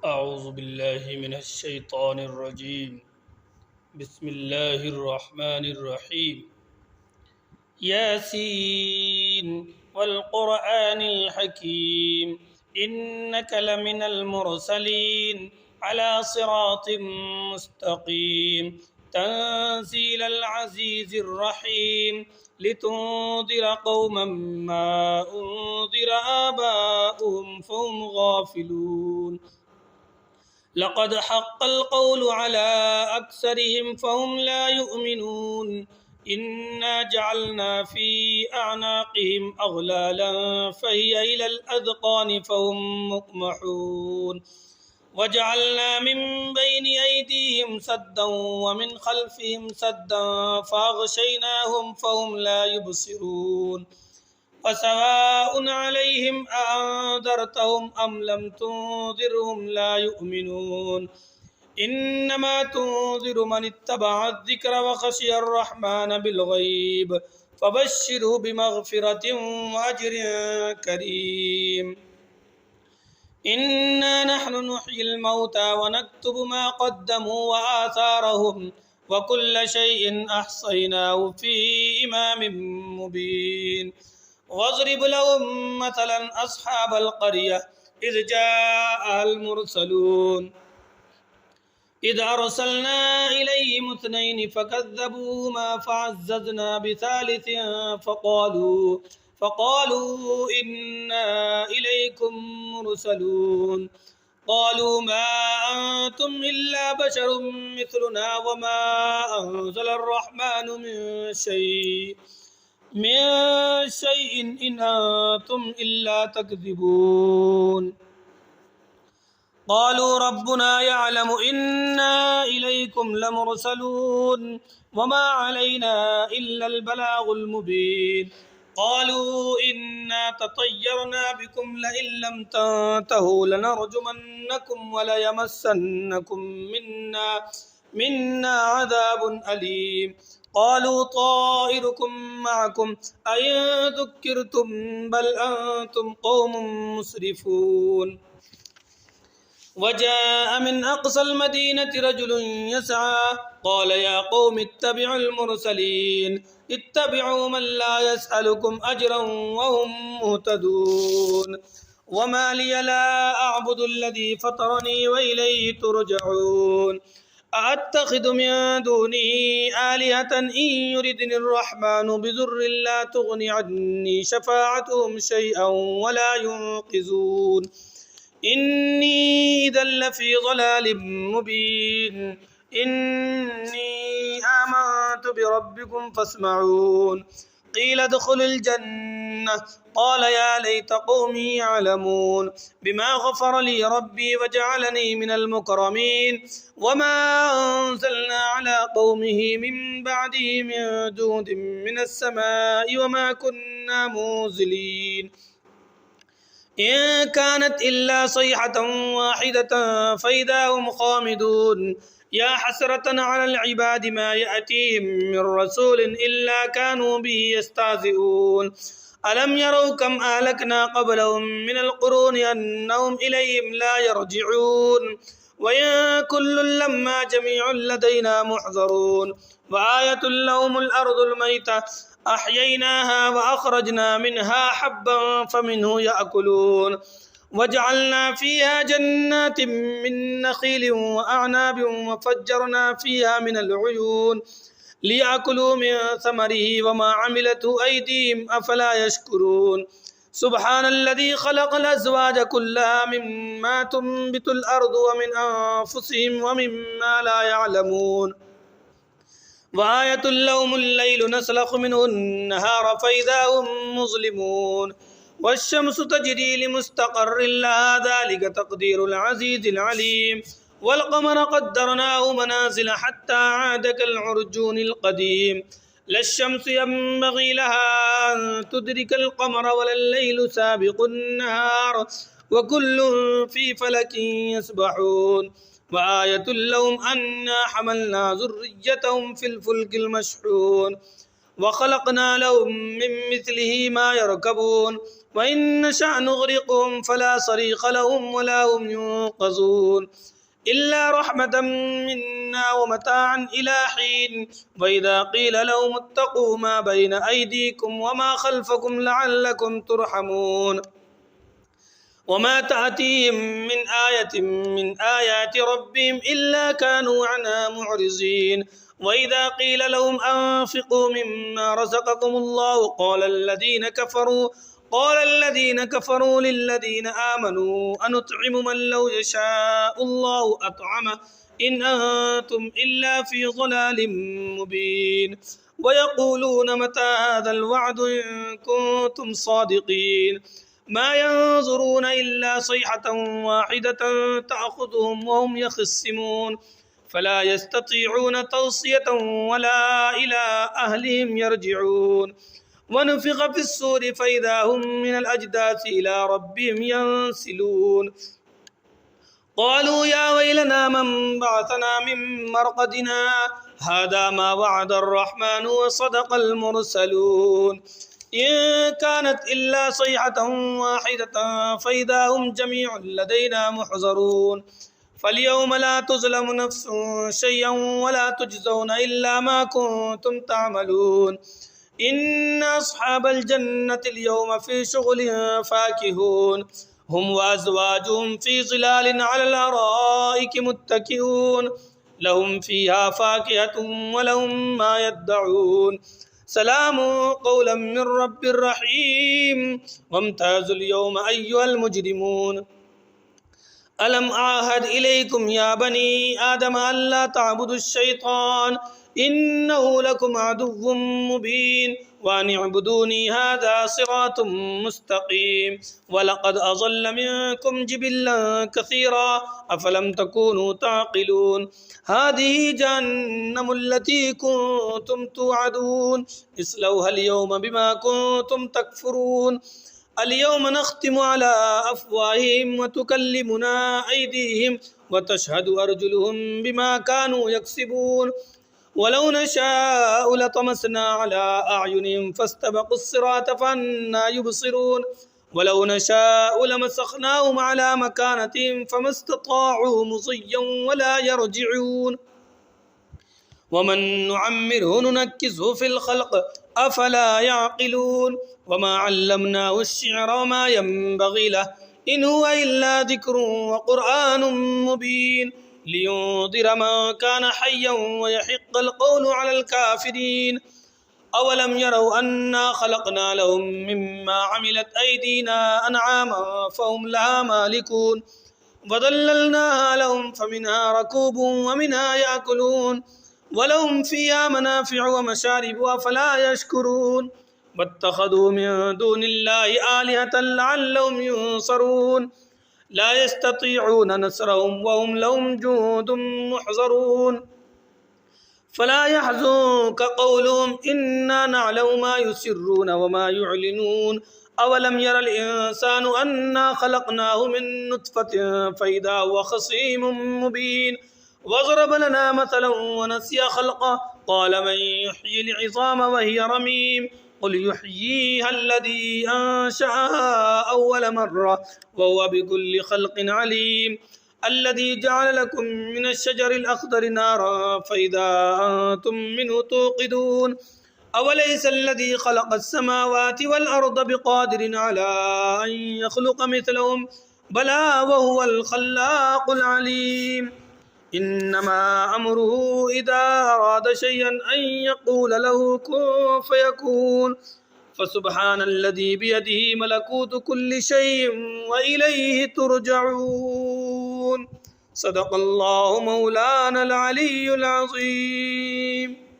أعوذ بالله من الشيطان الرجيم. بسم الله الرحمن الرحيم. ياسين والقرآن الحكيم إنك لمن المرسلين على صراط مستقيم تنزيل العزيز الرحيم لتنذر قوما ما أنذر آباؤهم فهم غافلون لقد حق القول على أكثرهم فهم لا يؤمنون إنا جعلنا في أعناقهم أغلالا فهي إلى الأذقان فهم مقمحون وجعلنا من بين أيديهم سدا ومن خلفهم سدا فأغشيناهم فهم لا يبصرون وسواء عليهم أأنذرتهم أم لم تنذرهم لا يؤمنون إنما تنذر من اتبع الذكر وخشي الرحمن بالغيب فبشره بمغفرة وأجر كريم إنا نحن نحيي الموتى ونكتب ما قدموا وآثارهم وكل شيء أحصيناه في إمام مبين واضرب لهم مثلا أصحاب القرية إذ جاء المرسلون إذ أرسلنا إليهم اثنين فكذبوهما فعززنا بثالث فقالوا إنا إليكم مرسلون قالوا ما أنتم إلا بشر مثلنا وما أنزل الرحمن من شيء إن أنتم إلا تكذبون قالوا ربنا يعلم إنا إليكم لمرسلون وما علينا إلا البلاغ المبين قالوا إنا تطيرنا بكم لئن لم تنتهوا لنرجمنكم وليمسنكم منا عذاب أليم قالوا طائركم معكم أئن ذكرتم بل أنتم قوم مسرفون وجاء من أقصى المدينة رجل يسعى قال يا قوم اتبعوا المرسلين اتبعوا من لا يسألكم أجرا وهم مهتدون وما لي لا أعبد الذي فطرني وإليه ترجعون أأتخذ من دونه آلهة إن يردني الرحمن بضر لا تغن عني شفاعتهم شيئا ولا ينقذون إني إذا لفي ضلال مبين إني آمنت بربكم فاسمعون قيل ادخلوا الجنة قال يا ليت قومي يعلمون بما غفر لي ربي وجعلني من المكرمين وما أنزلنا على قومه من بعده من جود من السماء وما كنا منزلين إن كانت إلا صيحة واحدة فإذا هم خامدون يا حسرة على العباد ما يأتيهم من رسول إلا كانوا به يستهزئون ألم يروا كم أهلكنا قبلهم من القرون أنهم إليهم لا يرجعون وإن كل لما جميع لدينا محضرون وآية لهم الأرض الميتة أحييناها وأخرجنا منها حبا فمنه يأكلون وجعلنا فيها جنات من نخيل وأعناب وفجرنا فيها من العيون ليأكلوا من ثمره وما عملته أيديهم أفلا يشكرون سبحان الذي خلق الأزواج كلها مما تنبت الأرض ومن أنفسهم ومما لا يعلمون وآية لهم الليل نسلخ منه النهار فإذا هم مظلمون والشمس تجري لمستقر لها ذلك تقدير العزيز العليم والقمر قدرناه منازل حتى عاد كالعرجون القديم لا الشمس ينبغي لها أن تدرك القمر ولا الليل سابق النهار وكل في فلك يسبحون وآية لهم أنا حملنا ذريتهم في الفلك المشحون وخلقنا لهم من مثله ما يركبون وإن نشأ نغرقهم فلا صريخ لهم ولا هم ينقذون إلا رحمة منا ومتاعا إلى حين وإذا قيل لهم اتقوا ما بين أيديكم وما خلفكم لعلكم ترحمون وما تأتيهم من آية من آيات ربهم إلا كانوا عنها معرضين وإذا قيل لهم أنفقوا مما رزقكم الله قال الذين كفروا للذين آمنوا أنطعم من لو يشاء الله أطعمه إن أنتم إلا في ضلال مبين ويقولون متى هذا الوعد إن كنتم صادقين ما ينظرون إلا صيحة واحدة تأخذهم وهم يخصمون فلا يستطيعون توصية ولا إلى أهلهم يرجعون ونفخ في الصور فإذا هم من الأجداث إلى ربهم ينسلون قالوا يا ويلنا من بعثنا من مرقدنا هذا ما وعد الرحمن وصدق المرسلون إن كانت إلا صيحة واحدة فإذا هم جميع لدينا محضرون فاليوم لا تظلم نفس شيئا ولا تجزون إلا ما كنتم تعملون إن أصحاب الجنة اليوم في شغل فاكهون هم وأزواجهم في ظلال على الأرائك متكئون لهم فيها فاكهة ولهم ما يدعون سلام قولا من رب رحيم وامتازوا اليوم أيها المجرمون ألم أعهد إليكم يا بني آدم ألا تعبدوا الشيطان إنه لكم عدو مبين وأن اعبدوني هذا صراط مستقيم ولقد أضل منكم جبلا كثيرا أفلم تكونوا تعقلون هذه جهنم التي كنتم توعدون اصلوها اليوم بما كنتم تكفرون اليوم نختم على أفواههم وتكلمنا أيديهم وتشهد أرجلهم بما كانوا يكسبون ولو نشاء لطمسنا على أعينهم فاستبقوا الصراط فأنى يبصرون ولو نشاء لمسخناهم على مكانتهم فما استطاعوا مضيا ولا يرجعون ومن نعمره ننكسه في الخلق أفلا يعقلون وما علمناه الشعر وما ينبغي له إن هو إلا ذكر وقرآن مبين لينذر من كان حيا ويحق القول على الكافرين أولم يروا أنا خلقنا لهم مما عملت أيدينا أنعاما فهم لها مالكون وذللناها لهم فمنها ركوب ومنها يأكلون ولهم فيها منافع ومشارب أفلا يشكرون واتخذوا من دون الله آلهة لعلهم ينصرون لا يستطيعون نصرهم وهم لهم جند محضرون فلا يحزنك قولهم إنا نعلم ما يسرون وما يعلنون أولم ير الإنسان أنا خلقناه من نطفة فإذا هو خصيم مبين وضرب لنا مثلا ونسي خلقه قال من يحيي العظام وهي رميم قل يحييها الذي أنشأها أول مرة وهو بكل خلق عليم الذي جعل لكم من الشجر الأخضر نارا فإذا أنتم منه توقدون أوليس الذي خلق السماوات والأرض بقادر على أن يخلق مثلهم بلى وهو الخلاق العليم إنما أمره إذا أراد شيئا أن يقول له كن فيكون فسبحان الذي بيده ملكوت كل شيء وإليه ترجعون صدق الله مولانا العلي العظيم.